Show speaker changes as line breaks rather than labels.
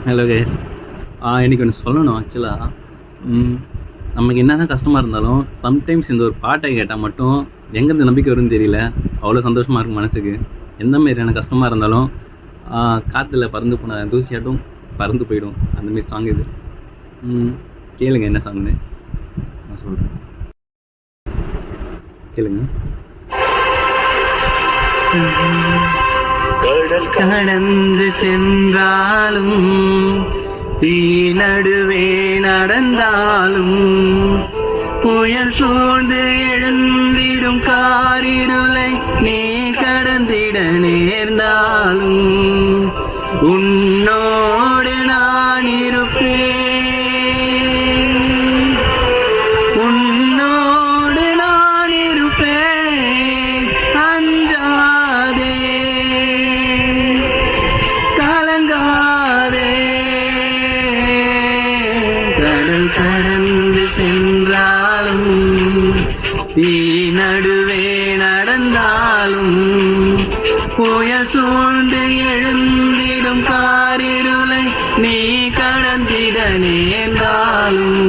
Hello guys. இன்றைக்கி ஒன்று சொல்லணும். ஆக்சுவலாக நமக்கு என்ன தான் கஷ்டமாக இருந்தாலும் சம்டைம்ஸ் இந்த ஒரு பாட்டை கேட்டால் மட்டும் எங்கேருந்து நம்பிக்கை வரும்னு தெரியல. அவ்வளோ சந்தோஷமாக இருக்கும் மனசுக்கு. எந்த மாதிரியான கஷ்டமாக இருந்தாலும் காற்றுல பறந்து போன தூசியாட்டும் பறந்து போயிடும். அந்தமாரி சாங் இது. கேளுங்க என்ன சாங்னு நான் சொல்கிறேன். கேளுங்க. கடல் கடந்து சென்றாலும் தீ நடுவே நடந்தாலும் புயல் சூழ்ந்து எழுந்திடும் காரிருளை நீ கடந்திட நேர்ந்தாலும் உன்னோடு நான் இருப்பேன், உன்னோடு நான் இருப்பேன். அஞ்சாதே, கலங்காதே. கடல் கடந்து சென்றாலும் தீ நடுவே நடந்தாலும் புயல் சூழ்ந்து எழுந்திடும் காரிருளை நீ கடந்திட நேர்ந்தாலும்